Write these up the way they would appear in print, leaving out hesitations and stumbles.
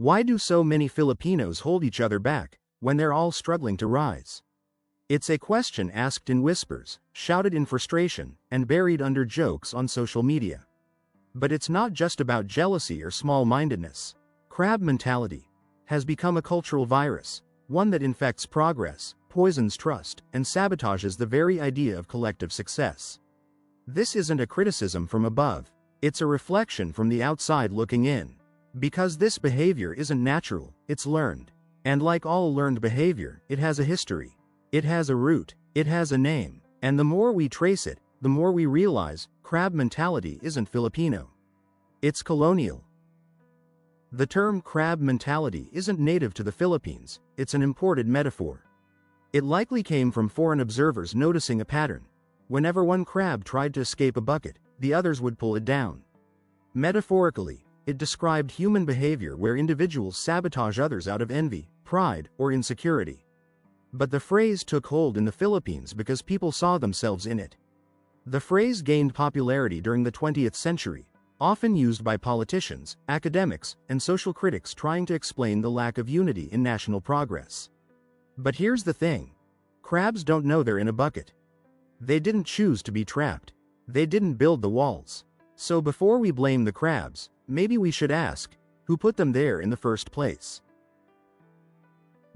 Why do so many Filipinos hold each other back when they're all struggling to rise? It's a question asked in whispers, shouted in frustration, and buried under jokes on social media. But it's not just about jealousy or small-mindedness. Crab mentality has become a cultural virus, one that infects progress, poisons trust, and sabotages the very idea of collective success. This isn't a criticism from above, it's a reflection from the outside looking in. Because this behavior isn't natural, it's learned. And like all learned behavior, it has a history. It has a root, it has a name, and the more we trace it, the more we realize crab mentality isn't Filipino. It's colonial. The term crab mentality isn't native to the Philippines, it's an imported metaphor. It likely came from foreign observers noticing a pattern. Whenever one crab tried to escape a bucket, the others would pull it down. Metaphorically, it described human behavior where individuals sabotage others out of envy, pride, or insecurity. But the phrase took hold in the Philippines because people saw themselves in it. The phrase gained popularity during the 20th century, often used by politicians, academics, and social critics trying to explain the lack of unity in national progress. But here's the thing. Crabs don't know they're in a bucket. They didn't choose to be trapped. They didn't build the walls. So before we blame the crabs, maybe we should ask, who put them there in the first place?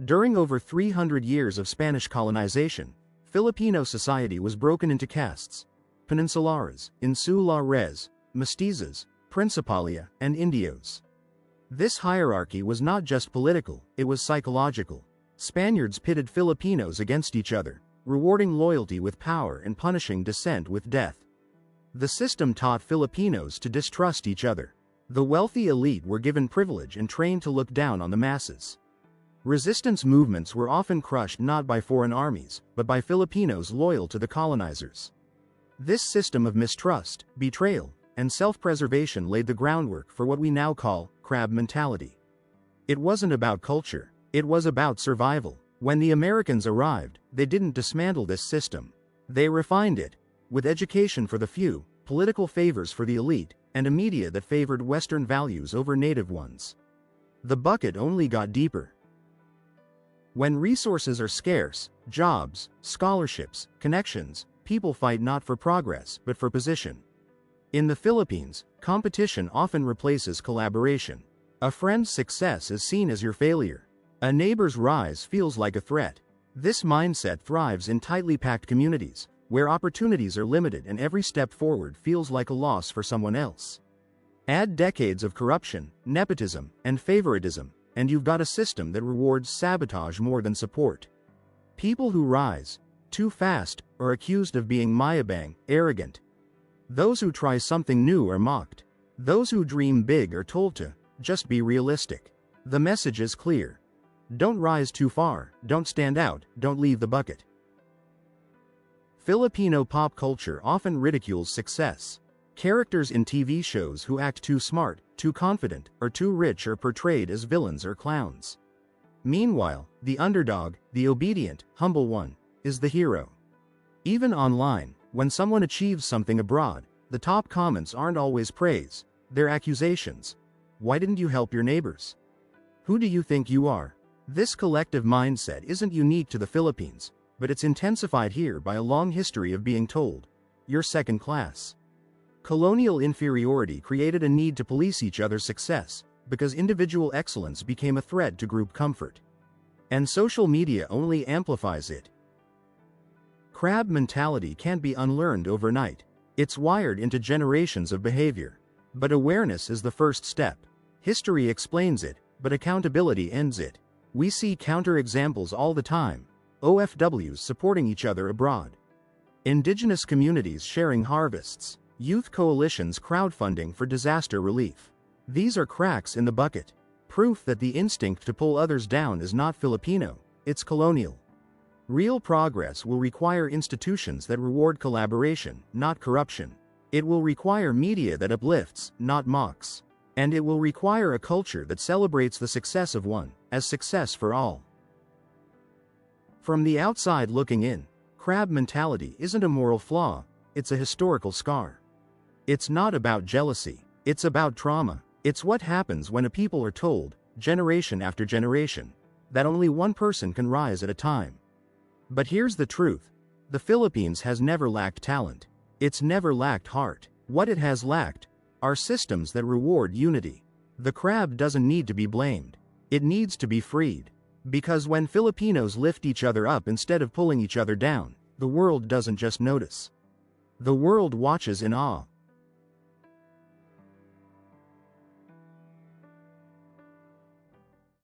During over 300 years of Spanish colonization, Filipino society was broken into castes: peninsulares, insulares, mestizos, principalia, and indios. This hierarchy was not just political, it was psychological. Spaniards pitted Filipinos against each other, rewarding loyalty with power and punishing dissent with death. The system taught Filipinos to distrust each other. The wealthy elite were given privilege and trained to look down on the masses. Resistance movements were often crushed not by foreign armies, but by Filipinos loyal to the colonizers. This system of mistrust, betrayal, and self-preservation laid the groundwork for what we now call crab mentality. It wasn't about culture, it was about survival. When the Americans arrived, they didn't dismantle this system. They refined it, with education for the few, political favors for the elite, and a media that favored Western values over native ones. The bucket only got deeper. When resources are scarce, jobs, scholarships, connections, people fight not for progress but for position. In the Philippines, competition often replaces collaboration. A friend's success is seen as your failure. A neighbor's rise feels like a threat. This mindset thrives in tightly packed communities, where opportunities are limited and every step forward feels like a loss for someone else. Add decades of corruption, nepotism, and favoritism, and you've got a system that rewards sabotage more than support. People who rise too fast are accused of being mayabang, arrogant. Those who try something new are mocked. Those who dream big are told to just be realistic. The message is clear. Don't rise too far, don't stand out, don't leave the bucket. Filipino pop culture often ridicules success. Characters in TV shows who act too smart, too confident, or too rich are portrayed as villains or clowns. Meanwhile, the underdog, the obedient, humble one, is the hero. Even online, when someone achieves something abroad, the top comments aren't always praise, they're accusations. Why didn't you help your neighbors? Who do you think you are? This collective mindset isn't unique to the Philippines, but it's intensified here by a long history of being told, you're second class. Colonial inferiority created a need to police each other's success, because individual excellence became a threat to group comfort. And social media only amplifies it. Crab mentality can't be unlearned overnight. It's wired into generations of behavior. But awareness is the first step. History explains it, but accountability ends it. We see counterexamples all the time. OFWs supporting each other abroad. Indigenous communities sharing harvests. Youth coalitions crowdfunding for disaster relief. These are cracks in the bucket. Proof that the instinct to pull others down is not Filipino, it's colonial. Real progress will require institutions that reward collaboration, not corruption. It will require media that uplifts, not mocks. And it will require a culture that celebrates the success of one, as success for all. From the outside looking in, crab mentality isn't a moral flaw, it's a historical scar. It's not about jealousy, it's about trauma. It's what happens when a people are told, generation after generation, that only one person can rise at a time. But here's the truth. The Philippines has never lacked talent. It's never lacked heart. What it has lacked are systems that reward unity. The crab doesn't need to be blamed. It needs to be freed. Because when Filipinos lift each other up instead of pulling each other down, the world doesn't just notice. The world watches in awe.